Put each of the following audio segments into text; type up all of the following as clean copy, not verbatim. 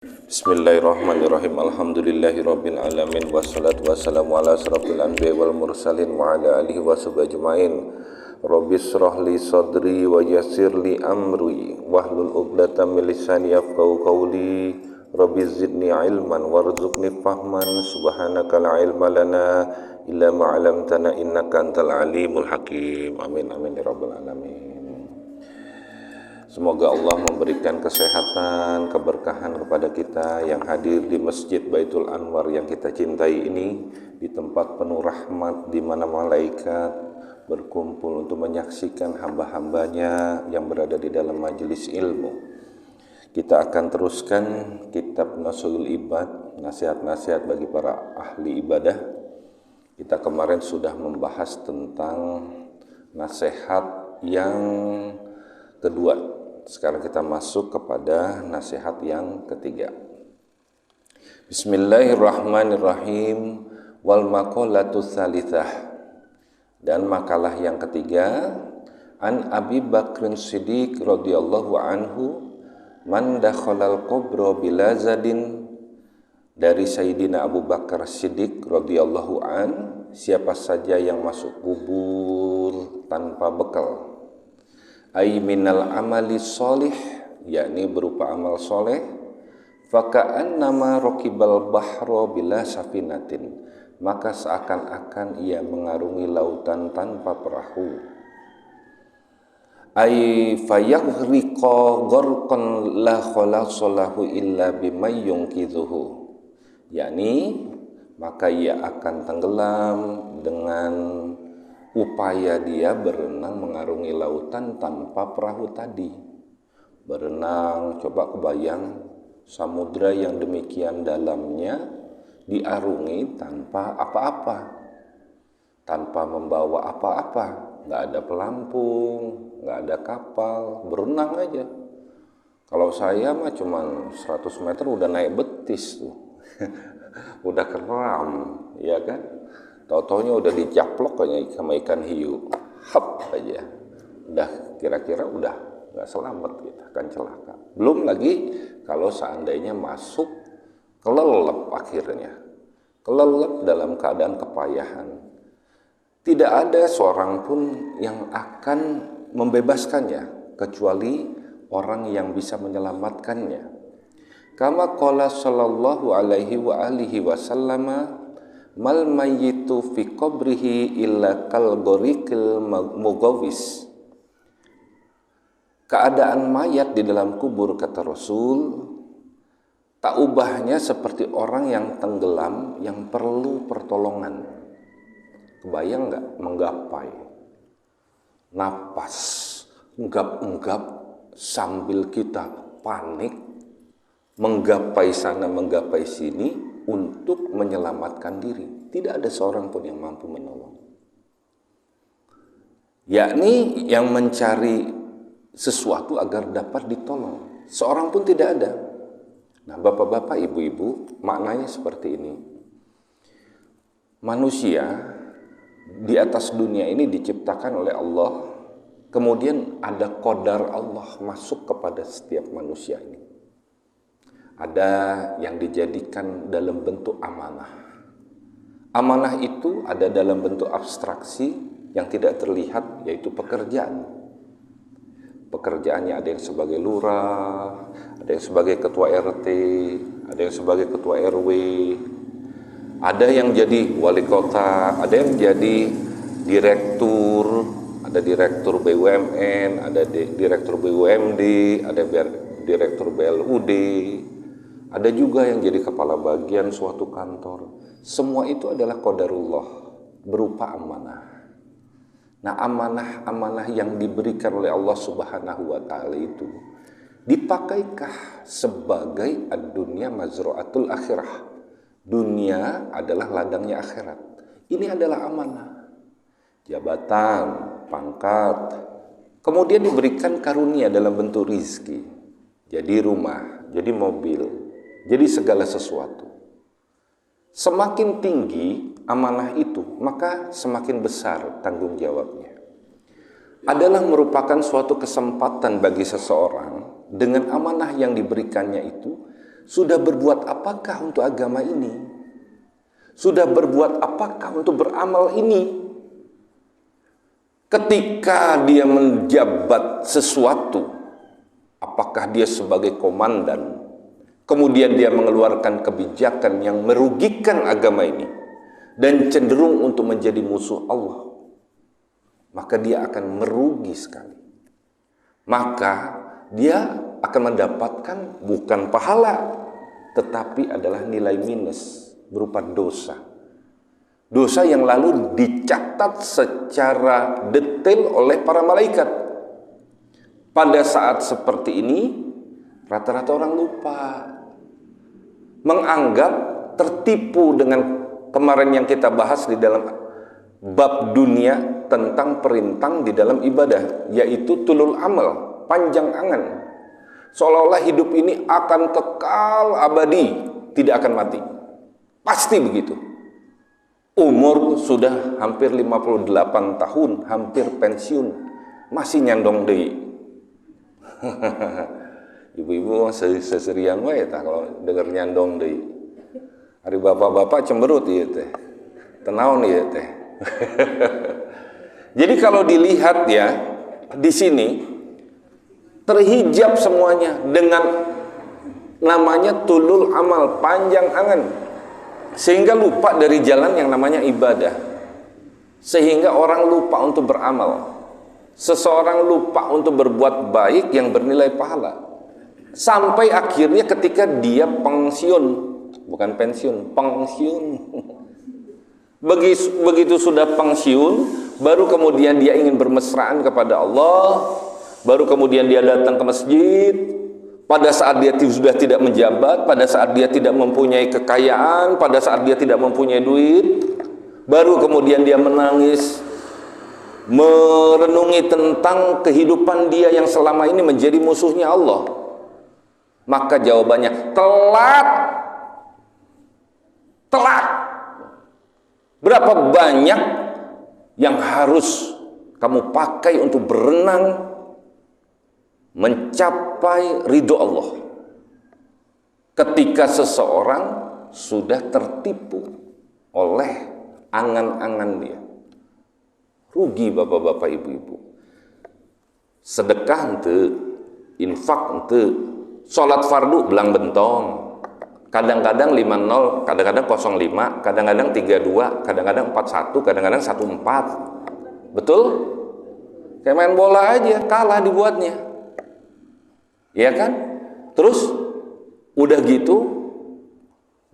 Bismillahirrahmanirrahim. Alhamdulillahirabbil alamin wassalatu wassalamu ala asrofil anbiya'i wal mursalin wa ala alihi washabihi ajmain. Rabbi shrah li sadri wa yassir li amri wahlul 'uqdatam min lisani yafqahu qawli. Rabbi zidni ilman warzuqni fahman. Subhanaka la ilma lana illa ma 'allamtana innaka antal alimul hakim. Amin amin ya rabbal alamin. Semoga Allah memberikan kesehatan, keberkahan kepada kita yang hadir di Masjid Baitul Anwar yang kita cintai ini, di tempat penuh rahmat, di mana malaikat berkumpul untuk menyaksikan hamba-hambanya yang berada di dalam majelis ilmu. Kita akan teruskan kitab Nashul Ibad, nasihat-nasihat bagi para ahli ibadah. Kita kemarin sudah membahas tentang nasihat yang kedua. Sekarang kita masuk kepada nasihat yang ketiga. Bismillahirrahmanirrahim. Wal maqalatu tsalitsah. Dan makalah yang ketiga, an Abi Bakrin Siddiq radhiyallahu anhu, man dakhalal qabra bila zadin. Dari Sayyidina Abu Bakar Siddiq radhiyallahu an, siapa saja yang masuk kubur tanpa bekal, ay minal amali sholih, yakni berupa amal soleh, faka'annama rokibal bahro bila safinatin, maka seakan-akan ia mengarungi lautan tanpa perahu. Ay fayaghriqa gharqan la khalasalahu illa bimay yunqidhuhu, yakni maka ia akan tenggelam dengan upaya dia berenang mengarungi lautan tanpa perahu tadi. Berenang, coba kebayang samudra yang demikian dalamnya diarungi tanpa apa-apa, tanpa membawa apa-apa, nggak ada pelampung, nggak ada kapal, berenang aja. Kalau saya mah cuman 100 meter udah naik betis tuh. Udah keram, ya kan? Tau-taunya udah dicaplok kayak sama ikan hiu, hap aja, udah kira-kira udah nggak selamat, kita akan celaka. Belum lagi kalau seandainya masuk kelelep, akhirnya kelelep dalam keadaan kepayahan, tidak ada seorang pun yang akan membebaskannya kecuali orang yang bisa menyelamatkannya. Kama qala sallallahu alaihi wa alihi wasallama, mal mayyitu fi qabrihi illa kal ghoriqil mugawis. Keadaan mayat di dalam kubur, kata Rasul, tak ubahnya seperti orang yang tenggelam yang perlu pertolongan. Kebayang nggak menggapai napas, enggap-enggap sambil kita panik, menggapai sana menggapai sini untuk menyelamatkan diri. Tidak ada seorang pun yang mampu menolong, yakni yang mencari sesuatu agar dapat ditolong. Seorang pun tidak ada. Nah, bapak-bapak, ibu-ibu, maknanya seperti ini. Manusia di atas dunia ini diciptakan oleh Allah, kemudian ada qadar Allah masuk kepada setiap manusia ini. Ada yang dijadikan dalam bentuk amanah. Amanah itu ada dalam bentuk abstraksi yang tidak terlihat, yaitu pekerjaan. Pekerjaannya ada yang sebagai lurah, ada yang sebagai ketua RT, ada yang sebagai ketua RW, ada yang jadi wali kota, ada yang jadi direktur, ada direktur BUMN, ada direktur BUMD, ada direktur BLUD, ada juga yang jadi kepala bagian suatu kantor. Semua itu adalah qadarullah berupa amanah. Nah, amanah-amanah yang diberikan oleh Allah Subhanahu wa taala itu dipakaikah sebagai ad-dunya mazra'atul akhirah. Dunia adalah ladangnya akhirat. Ini adalah amanah. Jabatan, pangkat, kemudian diberikan karunia dalam bentuk rizki. Jadi rumah, jadi mobil, jadi segala sesuatu. Semakin tinggi amanah itu, maka semakin besar tanggung jawabnya. Adalah merupakan suatu kesempatan bagi seseorang dengan amanah yang diberikannya itu Sudah berbuat apakah untuk agama ini? Sudah berbuat apakah untuk beramal ini? Ketika dia menjabat sesuatu, apakah dia sebagai komandan, kemudian dia mengeluarkan kebijakan yang merugikan agama ini dan cenderung untuk menjadi musuh Allah, maka dia akan merugi sekali. Maka dia akan mendapatkan bukan pahala, tetapi adalah nilai minus berupa dosa. Dosa yang lalu dicatat secara detail oleh para malaikat. Pada saat seperti ini, rata-rata orang lupa, menganggap tertipu dengan kemarin yang kita bahas di dalam bab dunia tentang perintah di dalam ibadah, yaitu tulul amal, panjang angan. Seolah-olah hidup ini akan kekal abadi, tidak akan mati. Pasti begitu. Umur sudah hampir 58 tahun, hampir pensiun, masih nyandong deui. Ibu-ibu seserian wae tah kalau denger nyandong deui. Hari bapak-bapak cemberut ieu teh. Tenaon ieu teh. Jadi kalau dilihat ya, di sini terhijab semuanya dengan namanya tulul amal, panjang angan. Sehingga lupa dari jalan yang namanya ibadah. Sehingga orang lupa untuk beramal. Seseorang lupa untuk berbuat baik yang bernilai pahala. Sampai akhirnya ketika dia pensiun, bukan pensiun, pensiun. Begitu sudah pensiun, baru kemudian dia ingin bermesraan kepada Allah, baru kemudian dia datang ke masjid. Pada saat dia sudah tidak menjabat, pada saat dia tidak mempunyai kekayaan, pada saat dia tidak mempunyai duit, baru kemudian dia menangis, merenungi tentang kehidupan dia yang selama ini menjadi musuhnya Allah. Maka jawabannya, telat. Telat. Berapa banyak yang harus kamu pakai untuk berenang mencapai ridho Allah ketika seseorang sudah tertipu oleh angan-angan dia. Rugi bapak-bapak ibu-ibu. Sedekah henteu, infak henteu, salat fardu belang bentong. Kadang-kadang 50, kadang-kadang 05, kadang-kadang 32, kadang-kadang 41, kadang-kadang 14. Betul? Kayak main bola aja, kalah dibuatnya. Ya kan? Terus udah gitu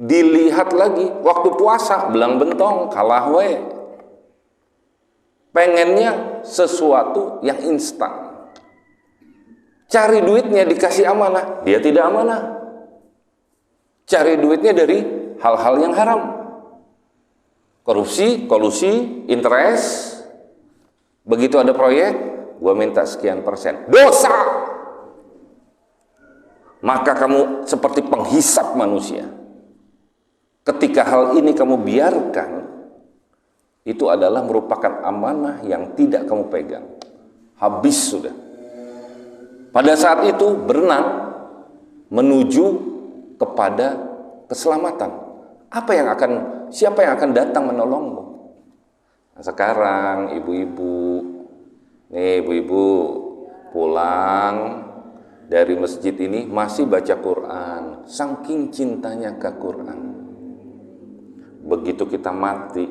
dilihat lagi waktu puasa belang bentong, kalah we. Pengennya sesuatu yang instan. Cari duitnya dikasih amanah, dia tidak amanah. Cari duitnya dari hal-hal yang haram. Korupsi, kolusi, interest. Begitu ada proyek, gua minta sekian persen. Dosa. Maka kamu seperti penghisap manusia. Ketika hal ini kamu biarkan, itu adalah merupakan amanah yang tidak kamu pegang. Habis sudah. Pada saat itu berenang menuju kepada keselamatan. Siapa yang akan datang menolongmu? Nah, sekarang ibu-ibu pulang dari masjid ini masih baca Quran, saking cintanya ke Quran. Begitu kita mati,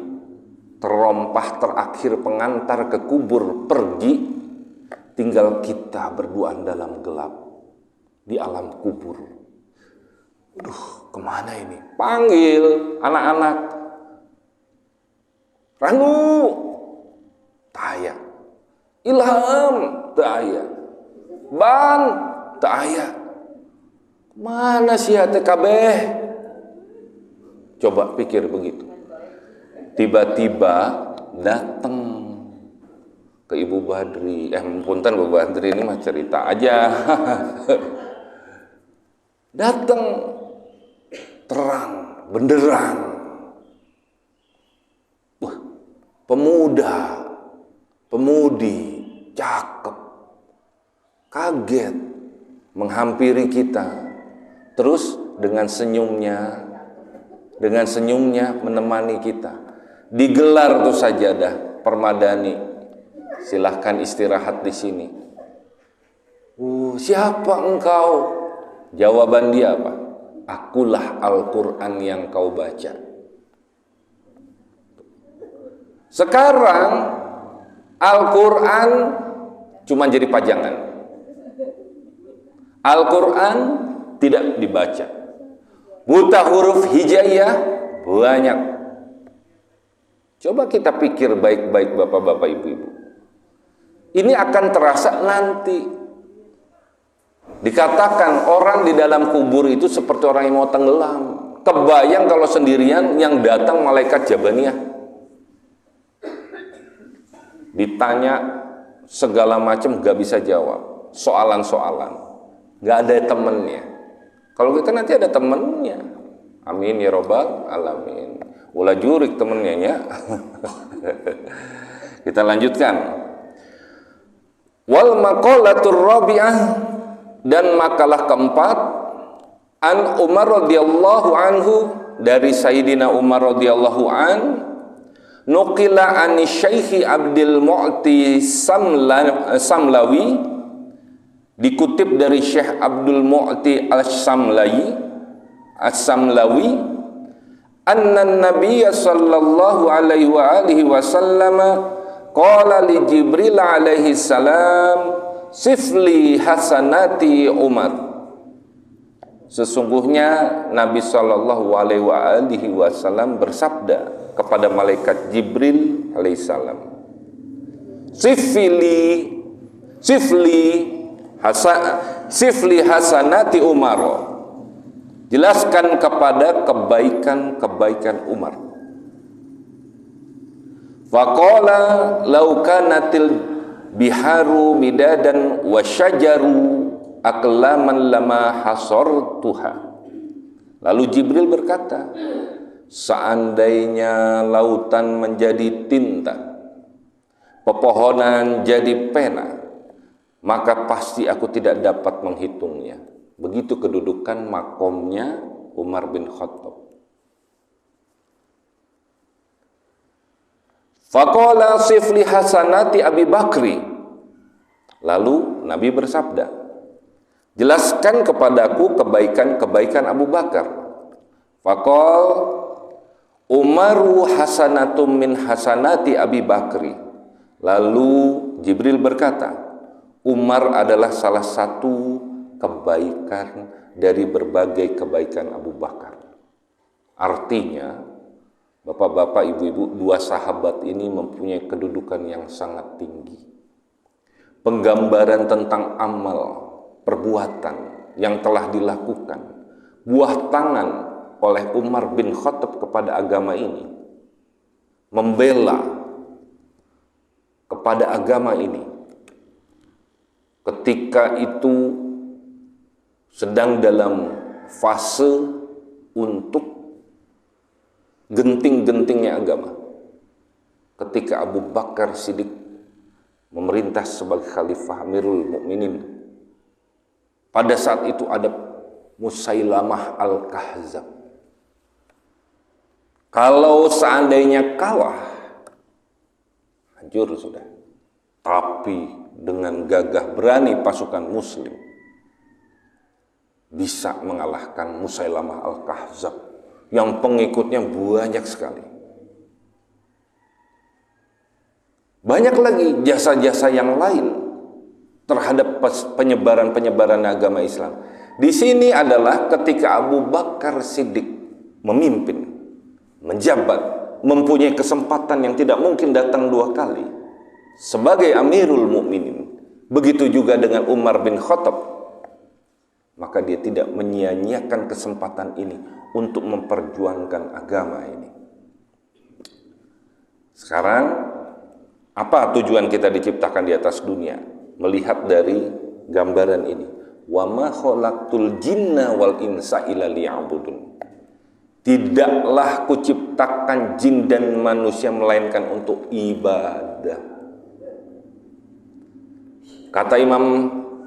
terompah terakhir pengantar ke kubur pergi, tinggal kita berdua dalam gelap di alam kubur. Aduh, kemana ini? Panggil anak-anak. Ranu, taya. Ilham, taya. Ban, taya. Mana sih TKB? Coba pikir begitu. Tiba-tiba datang ke Ibu Badri. Punten Bu Badri ini mah cerita aja. Datang terang, benderang. Pemuda, pemudi, cakep. Kaget menghampiri kita. Terus dengan senyumnya menemani kita. Digelar tuh sajadah permadani. Silahkan istirahat di sini. Siapa engkau? Jawaban dia apa? Akulah Al-Quran yang kau baca. Sekarang Al-Quran cuma jadi pajangan. Al-Quran tidak dibaca. Buta huruf hijaiyah banyak. Coba kita pikir baik-baik bapak-bapak, ibu-ibu. Ini akan terasa nanti. Dikatakan orang di dalam kubur itu seperti orang yang mau tenggelam. Kebayang kalau sendirian yang datang malaikat Jabaniyah. Ditanya segala macam gak bisa jawab. Soalan-soalan. Gak ada temennya. Kalau kita nanti ada temennya. Amin ya robbal alamin. Ulah jurik temennya ya. Kita lanjutkan. Wal maqalatur rabi'ah, dan makalah keempat, an Umar radhiyallahu anhu, dari Sayyidina Umar radhiyallahu an, nuqila an Syekh Abdul Mu'ti Samlawi, dikutip dari Syekh Abdul Mu'ti As-Samlawi, anna Nabiy sallallahu alaihi wa alihi wasallam qala li Jibril alaihi salam, sifli hasanati Umar. Sesungguhnya Nabi sallallahu alaihi wasallam bersabda kepada malaikat Jibril alaihissalam, sifli hasanati Umar, jelaskan kepada kebaikan Umar. Faqala law kanatil biharu midadan wa syajaru aqlaman lama hasartuha. Lalu Jibril berkata, seandainya lautan menjadi tinta, pepohonan jadi pena, maka pasti aku tidak dapat menghitungnya. Begitu kedudukan makomnya Umar bin Khattab. Faqala sifli hasanati Abi Bakri. Lalu Nabi bersabda, jelaskan kepadaku kebaikan Abu Bakar. Faqal Umaru hasanatum min hasanati Abi Bakri. Lalu Jibril berkata, Umar adalah salah satu kebaikan dari berbagai kebaikan Abu Bakar. Artinya, bapak-bapak, ibu-ibu, dua sahabat ini mempunyai kedudukan yang sangat tinggi. Penggambaran tentang amal, perbuatan yang telah dilakukan, buah tangan oleh Umar bin Khattab kepada agama ini, membela kepada agama ini. Ketika itu sedang dalam fase untuk genting-gentingnya agama. Ketika Abu Bakar Siddiq memerintah sebagai khalifah Amirul Mukminin, pada saat itu ada Musailamah Al-Kahzab. Kalau seandainya kalah, hancur sudah. Tapi dengan gagah berani pasukan muslim bisa mengalahkan Musailamah Al-Kahzab yang pengikutnya banyak sekali. Banyak lagi jasa-jasa yang lain terhadap penyebaran agama Islam. Di sini adalah ketika Abu Bakar Siddiq memimpin, menjabat, mempunyai kesempatan yang tidak mungkin datang dua kali sebagai Amirul Mukminin. Begitu juga dengan Umar bin Khattab. Maka dia tidak menyia-nyiakan kesempatan ini untuk memperjuangkan agama ini. Sekarang, apa tujuan kita diciptakan di atas dunia? Melihat dari gambaran ini. Wa ma khalaqtul jinna wal insa illa liya'budun. Tidaklah kuciptakan jin dan manusia melainkan untuk ibadah. Kata Imam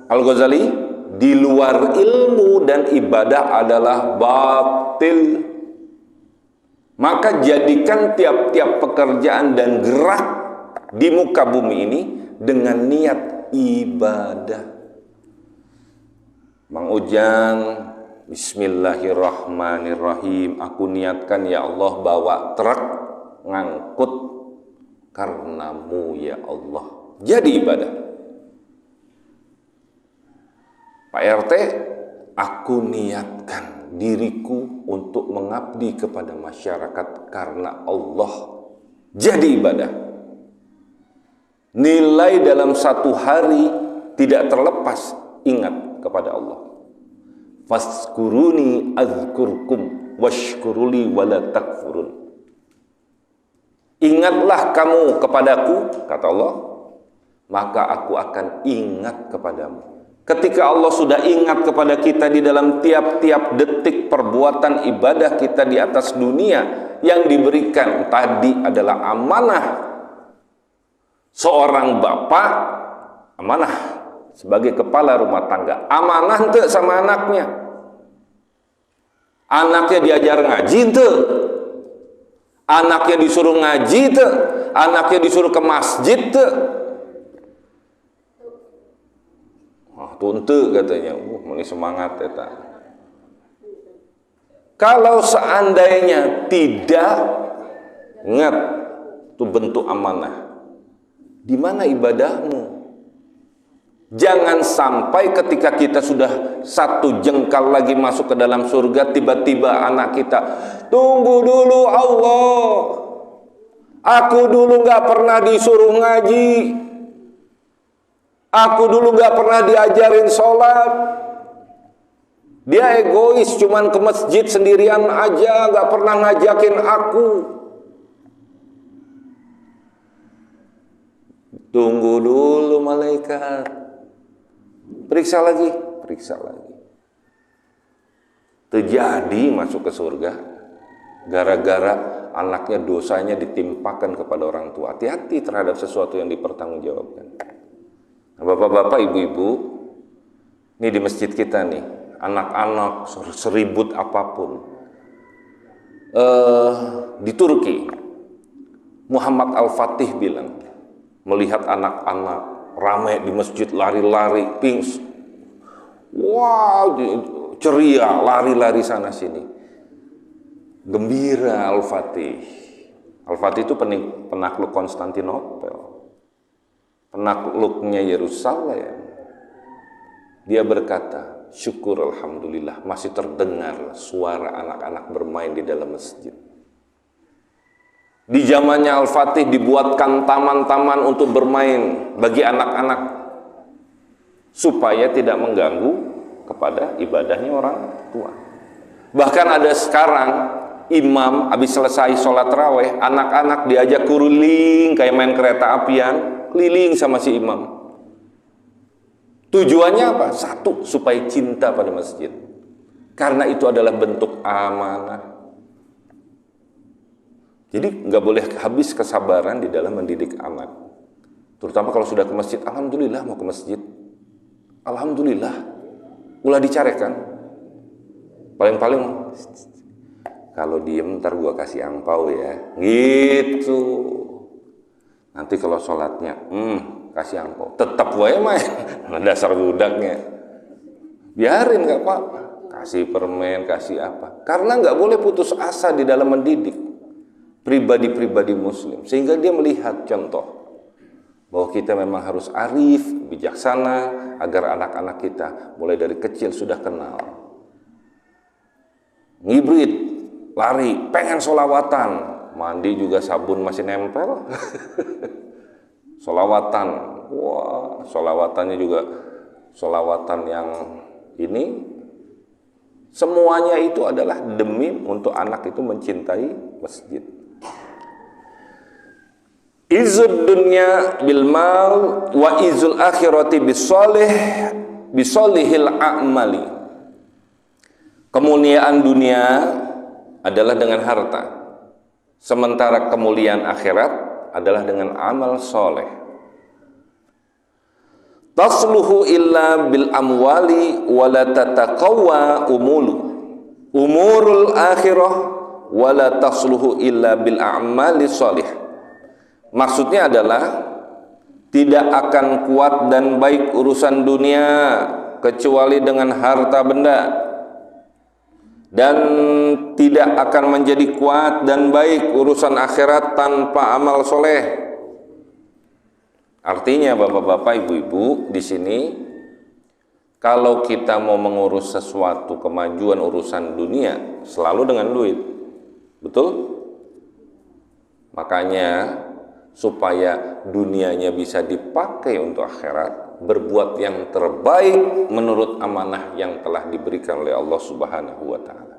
Al-Ghazali, di luar ilmu dan ibadah adalah batil. Maka jadikan tiap-tiap pekerjaan dan gerak di muka bumi ini dengan niat ibadah. Mang Ujang, bismillahirrahmanirrahim, aku niatkan ya Allah bawa truk ngangkut karenamu ya Allah. Jadi ibadah. Pak RT, aku niatkan diriku untuk mengabdi kepada masyarakat karena Allah. Jadi ibadah. Nilai dalam satu hari tidak terlepas ingat kepada Allah. Fazkuruni azkurkum washkuruli wala takfurun. Ingatlah kamu kepadaku, kata Allah, maka aku akan ingat kepadamu. Ketika Allah sudah ingat kepada kita di dalam tiap-tiap detik perbuatan ibadah kita di atas dunia, yang diberikan tadi adalah amanah seorang bapak, amanah sebagai kepala rumah tangga, amanah ente sama anaknya. Anaknya diajar ngaji ente, anaknya disuruh ngaji ente, anaknya disuruh ke masjid ente. Tunte katanya, ini semangat ya. Kalau seandainya tidak ingat itu bentuk amanah, di mana ibadahmu? Jangan sampai ketika kita sudah satu jengkal lagi masuk ke dalam surga, tiba-tiba anak kita, tunggu dulu Allah, aku dulu nggak pernah disuruh ngaji, aku dulu gak pernah diajarin sholat. Dia egois, cuman ke masjid sendirian aja, gak pernah ngajakin aku. Tunggu dulu malaikat, periksa lagi, periksa lagi. Terjadi masuk ke surga gara-gara anaknya dosanya ditimpakan kepada orang tua. Hati-hati terhadap sesuatu yang dipertanggungjawabkan. Bapak-bapak, ibu-ibu, ini di masjid kita nih, anak-anak seribut apapun. Di Turki, Muhammad Al-Fatih bilang, melihat anak-anak ramai di masjid, lari-lari, pings, wow, ceria, lari-lari sana sini, gembira Al-Fatih. Al-Fatih itu penakluk Konstantinopel, penakluknya Yerusalem. Dia berkata, syukur alhamdulillah masih terdengar suara anak-anak bermain di dalam masjid. Di zamannya Al-Fatih dibuatkan taman-taman untuk bermain bagi anak-anak supaya tidak mengganggu kepada ibadahnya orang tua. Bahkan ada sekarang imam habis selesai sholat raweh, anak-anak diajak keliling kayak main kereta apian, keliling sama si imam. Tujuannya apa? Satu, supaya cinta pada masjid. Karena itu adalah bentuk amanah. Jadi nggak boleh habis kesabaran di dalam mendidik anak. Terutama kalau sudah ke masjid, alhamdulillah mau ke masjid. Alhamdulillah. Ulah dicarekan. Paling-paling kalau diem ntar gua kasih angpau ya. Gitu. Nanti kalau sholatnya, kasih angpau. Tetap wae main. Dasar budaknya. Biarin nggak apa-apa. Kasih permen, kasih apa. Karena nggak boleh putus asa di dalam mendidik pribadi-pribadi muslim, sehingga dia melihat contoh bahwa kita memang harus arif, bijaksana, agar anak-anak kita mulai dari kecil sudah kenal. Ngibrit, lari, pengen sholawatan, mandi juga sabun masih nempel. Sholawatan, wah, sholawatannya juga sholawatan yang ini. Semuanya itu adalah demi untuk anak itu mencintai masjid. Izud dunya bil mal wa izul akhirati bisolihil a'mali. Kemuliaan dunia adalah dengan harta, sementara kemuliaan akhirat adalah dengan amal soleh. tasluhu illa bil amwali wala tataqawwa umurul akhirah wala tasluhu illa bil a'mali shalih. Maksudnya adalah tidak akan kuat dan baik urusan dunia kecuali dengan harta benda, dan tidak akan menjadi kuat dan baik urusan akhirat tanpa amal soleh. Artinya bapak-bapak, ibu-ibu, di sini kalau kita mau mengurus sesuatu kemajuan urusan dunia selalu dengan duit, betul? Makanya supaya dunianya bisa dipakai untuk akhirat, berbuat yang terbaik menurut amanah yang telah diberikan oleh Allah Subhanahu wa Ta'ala.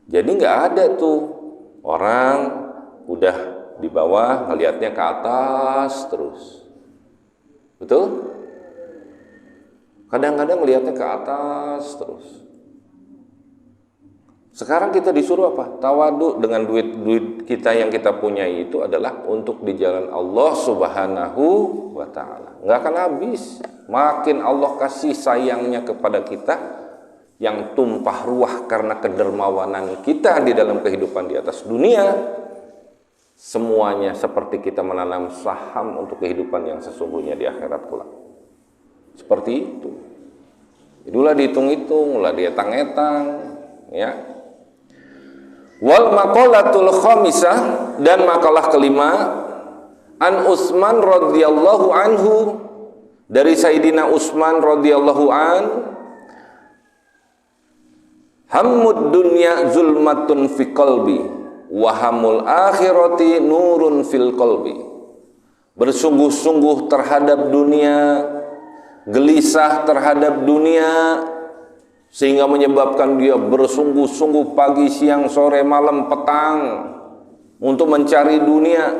Jadi nggak ada tuh orang udah di bawah ngelihatnya ke atas terus, betul? Kadang-kadang melihatnya ke atas terus. Sekarang kita disuruh apa? Tawadu dengan duit kita yang kita punya itu adalah untuk di jalan Allah Subhanahu wa Ta'ala. Nggak akan habis. Makin Allah kasih sayangnya kepada kita yang tumpah ruah karena kedermawanan kita di dalam kehidupan di atas dunia, semuanya seperti kita menanam saham untuk kehidupan yang sesungguhnya di akhirat kelak. Seperti itu. Itulah dihitung-hitung, lah dietang-etang, ya. Wal maqalatul khamisah, dan makalah kelima, an Utsman radhiyallahu anhu, dari Sayyidina Utsman radhiyallahu an, hammud dunya zulmatun fi qalbi wahamul akhirati nurun fil qalbi. Bersungguh-sungguh terhadap dunia, gelisah terhadap dunia, sehingga menyebabkan dia bersungguh-sungguh pagi, siang, sore, malam, petang untuk mencari dunia,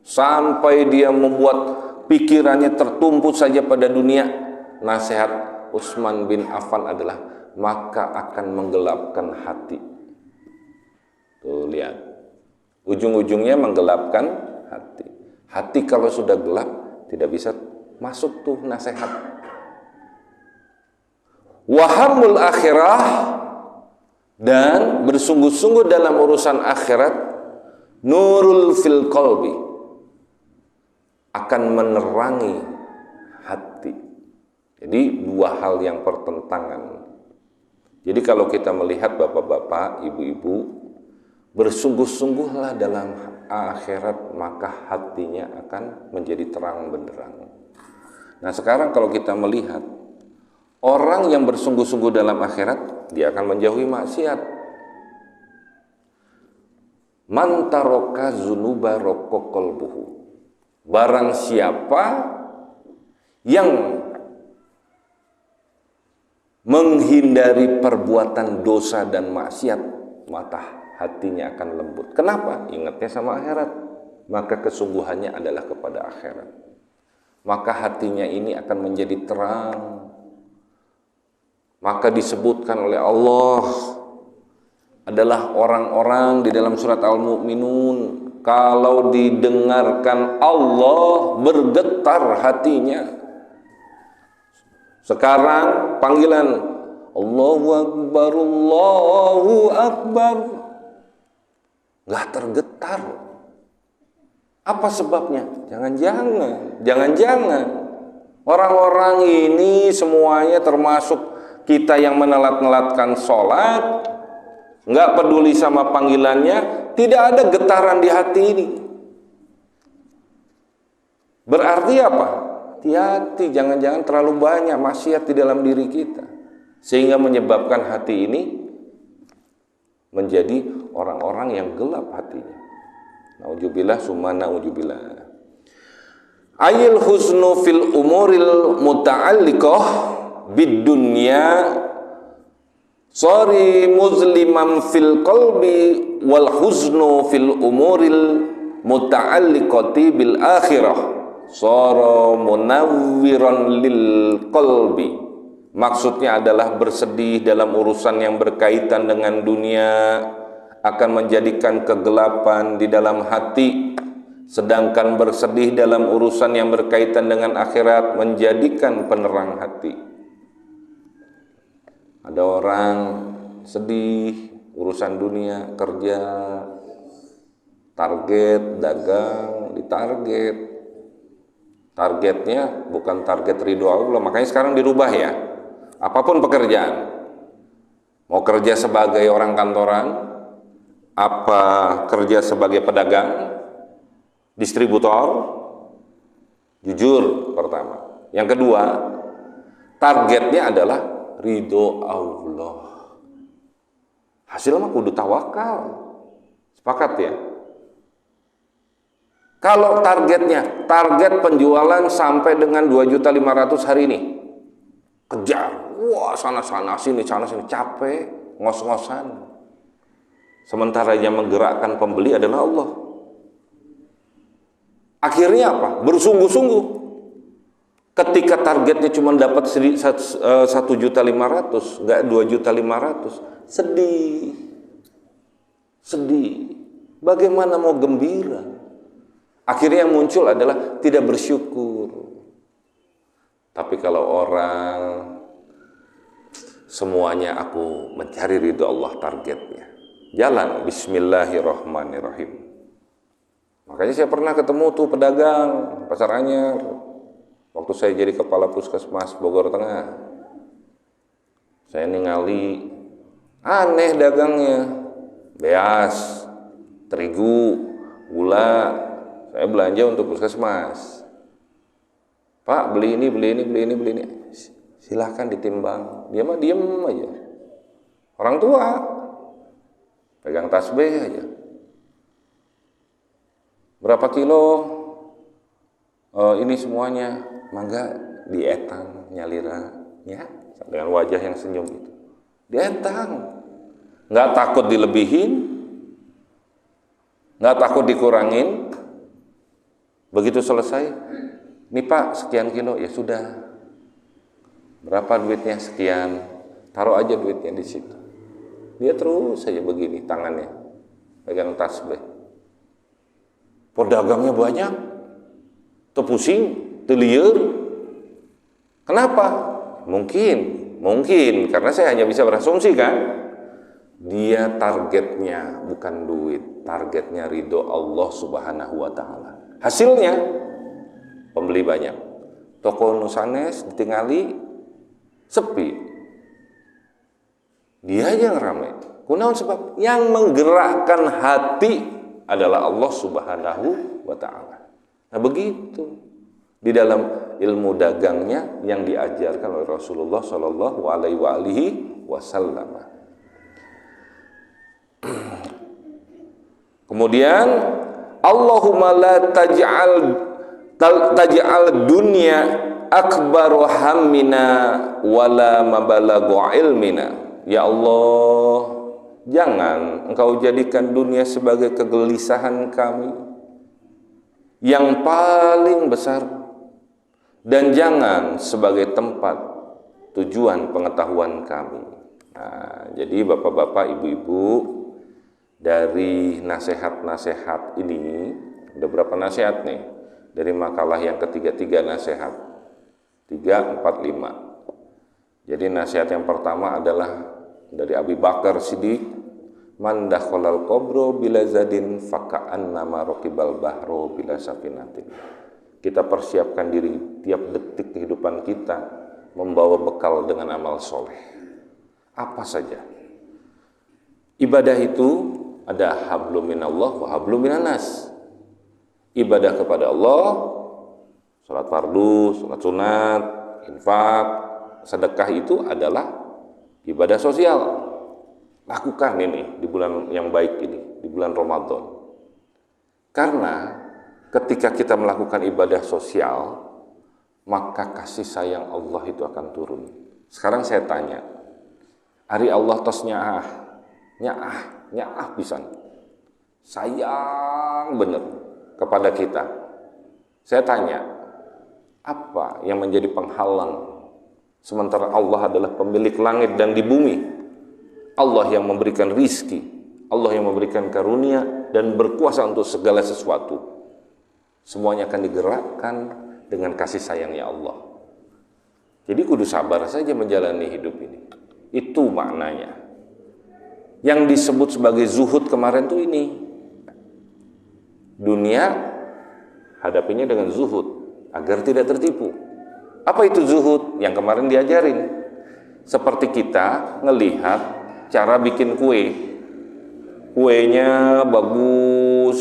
sampai dia membuat pikirannya tertumpuk saja pada dunia. Nasihat Utsman bin Affan adalah, maka akan menggelapkan hati. Tuh lihat, ujung-ujungnya menggelapkan hati. Hati kalau sudah gelap tidak bisa masuk tuh nasihat. Wahamul akhirah, dan bersungguh-sungguh dalam urusan akhirat, nurul fil qalbi, akan menerangi hati. Jadi dua hal yang bertentangan. Jadi kalau kita melihat bapak-bapak, ibu-ibu, bersungguh-sungguhlah dalam akhirat, maka hatinya akan menjadi terang benderang. Nah sekarang kalau kita melihat orang yang bersungguh-sungguh dalam akhirat, dia akan menjauhi maksiat. Man taraka dzunuba raqqa qalbuhu. Barang siapa yang menghindari perbuatan dosa dan maksiat, maka hatinya akan lembut. Kenapa? Ingatnya sama akhirat. Maka kesungguhannya adalah kepada akhirat. Maka hatinya ini akan menjadi terang. Maka disebutkan oleh Allah adalah orang-orang di dalam surat Al-Mu'minun, kalau didengarkan Allah bergetar hatinya. Sekarang panggilan Allahu Akbar, Allahu Akbar, nggak tergetar. Apa sebabnya? Jangan-jangan orang-orang ini semuanya termasuk kita yang menelat-nelatkan sholat, nggak peduli sama panggilannya, tidak ada getaran di hati ini. Berarti apa? Hati-hati, jangan-jangan terlalu banyak maksiat di dalam diri kita, sehingga menyebabkan hati ini menjadi orang-orang yang gelap hatinya. Nauzubillah summa nauzubillah. Ayil husnu fil umuril muta'alliqah bidunya sari muzliman fil qalbi wal huznu fil umuril muta'alliqati bil akhirah sara munawwiran lil qalbi. Maksudnya adalah bersedih dalam urusan yang berkaitan dengan dunia akan menjadikan kegelapan di dalam hati, sedangkan bersedih dalam urusan yang berkaitan dengan akhirat menjadikan penerang hati. Ada orang sedih urusan dunia, kerja, target, dagang, ditarget. Targetnya bukan target ridho Allah, makanya sekarang dirubah ya. Apapun pekerjaan, mau kerja sebagai orang kantoran, apa kerja sebagai pedagang, distributor, jujur pertama. Yang kedua, targetnya adalah ridho Allah. Hasil mah kudu tawakal. Sepakat ya? Kalau targetnya, target penjualan sampai dengan 2.500.000 hari ini, kejar, wah sana-sana sini, capek, ngos-ngosan. Sementara yang menggerakkan pembeli adalah Allah. Akhirnya apa? Bersungguh-sungguh. Ketika targetnya cuma dapat 1.500.000, nggak 2.500.000, sedih. Bagaimana mau gembira? Akhirnya yang muncul adalah tidak bersyukur. Tapi kalau orang semuanya aku mencari ridho Allah targetnya, jalan bismillahirrahmanirrahim. Makanya saya pernah ketemu tuh pedagang Pasar Anyar waktu saya jadi kepala puskesmas Bogor Tengah. Saya ningali aneh dagangnya, beas, terigu, gula. Saya belanja untuk puskesmas. Pak, beli ini. Silahkan ditimbang. Dia mah diem aja. Orang tua pegang tasbih aja. Berapa kilo? Ini semuanya. Mangga dietang, nyalira, ya, dengan wajah yang senyum itu. Dietang, nggak takut dilebihin, nggak takut dikurangin. Begitu selesai, nih Pak, sekian kilo, ya sudah. Berapa duitnya? Sekian. Taruh aja duitnya di situ. Dia terus saja begini tangannya, pegang tasbih. Pedagangnya banyak, tuh pusing, tuh liar. Kenapa? Mungkin karena saya hanya bisa berasumsi kan. Dia targetnya bukan duit, targetnya ridho Allah Subhanahu wa Ta'ala. Hasilnya pembeli banyak, toko nusanes ditinggali sepi, dia aja yang ramai. Kunaon sebab yang menggerakkan hati adalah Allah Subhanahu wa Ta'ala. Nah begitu di dalam ilmu dagangnya yang diajarkan oleh Rasulullah Shallallahu Alaihi Wasallam. Kemudian Allahumma la taj'al dunya akbaru hammina wala mabalaghu ilmina. Ya Allah, jangan Engkau jadikan dunia sebagai kegelisahan kami yang paling besar, dan jangan sebagai tempat tujuan pengetahuan kami. Nah, jadi bapak-bapak, ibu-ibu, dari nasihat-nasihat ini, udah berapa nasihat nih? Dari makalah yang ketiga nasihat 3, 4, 5. Jadi nasihat yang pertama adalah dari Abu Bakar Siddiq, man dakhalal qabro bila zadin faka'annama raqibal bahro bila safinatin. Kita persiapkan diri tiap detik kehidupan kita membawa bekal dengan amal soleh. Apa saja? Ibadah itu ada hablum minallah wa hablum minanas. Ibadah kepada Allah, salat fardu, salat sunat, infak, sedekah itu adalah ibadah sosial. Lakukan ini di bulan yang baik ini, di bulan Ramadan. Karena ketika kita melakukan ibadah sosial, maka kasih sayang Allah itu akan turun. Sekarang saya tanya, hari Allah tos nyaah pisan, sayang bener kepada kita. Saya tanya, apa yang menjadi penghalang sementara Allah adalah pemilik langit dan di bumi? Allah yang memberikan rizki, Allah yang memberikan karunia dan berkuasa untuk segala sesuatu. Semuanya akan digerakkan dengan kasih sayangnya Allah. Jadi kudu sabar saja menjalani hidup ini. Itu maknanya. Yang disebut sebagai zuhud kemarin tuh ini. Dunia hadapinya dengan zuhud agar tidak tertipu. Apa itu zuhud? Yang kemarin diajarin. Seperti kita ngelihat cara bikin kue. Kuenya bagus,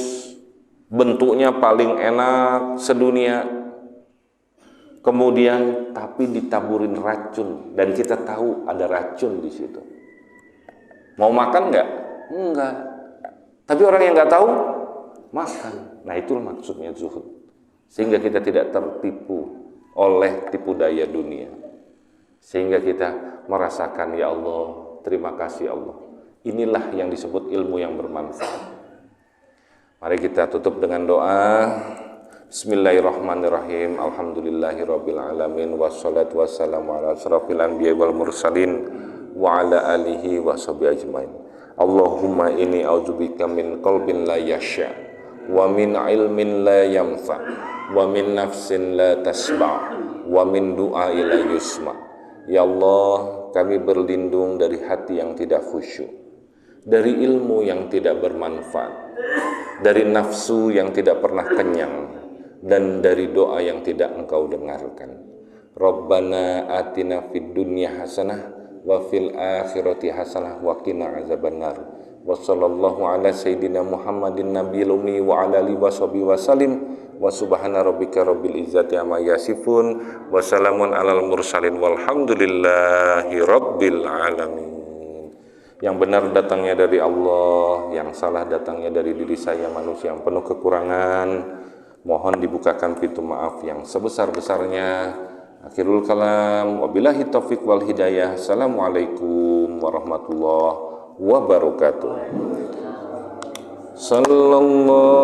bentuknya paling enak sedunia. Kemudian tapi ditaburin racun dan kita tahu ada racun di situ. Mau makan nggak? Enggak. Tapi orang yang nggak tahu makan. Nah, itu maksudnya zuhud. Sehingga kita tidak tertipu oleh tipu daya dunia. Sehingga kita merasakan, ya Allah, terima kasih Allah. Inilah yang disebut ilmu yang bermanfaat. Mari kita tutup dengan doa. Bismillahirrahmanirrahim. Alhamdulillahirabbil alamin wassalatu wassalamu ala asrofil anbiya'i wal mursalin wa ala alihi wa sahbihi ajmain. Allahumma inni a'udzubika min qalbin la yasha wa min ilmin la yanfa wa min nafsin la tasba wa min du'ain la yusma. Ya Allah, kami berlindung dari hati yang tidak khusyuk, dari ilmu yang tidak bermanfaat, dari nafsu yang tidak pernah kenyang, dan dari doa yang tidak Engkau dengarkan. Rabbana atina fid dunya hasanah wa fil akhirati hasanah wa qina azabannar. Wa sallallahu ala sayyidina Muhammadin nabiyil ummi wa ala alihi washabihi wasallim. Wa subhana rabbika rabbil izzati amma yasifun wa salamun alal mursalin walhamdulillahi rabbil alamin. Yang benar datangnya dari Allah, yang salah datangnya dari diri saya manusia yang penuh kekurangan. Mohon dibukakan pintu maaf yang sebesar-besarnya. Akhirul kalam, wabillahi taufiq wal hidayah. Assalamualaikum warahmatullahi wabarakatuh. Sallallahu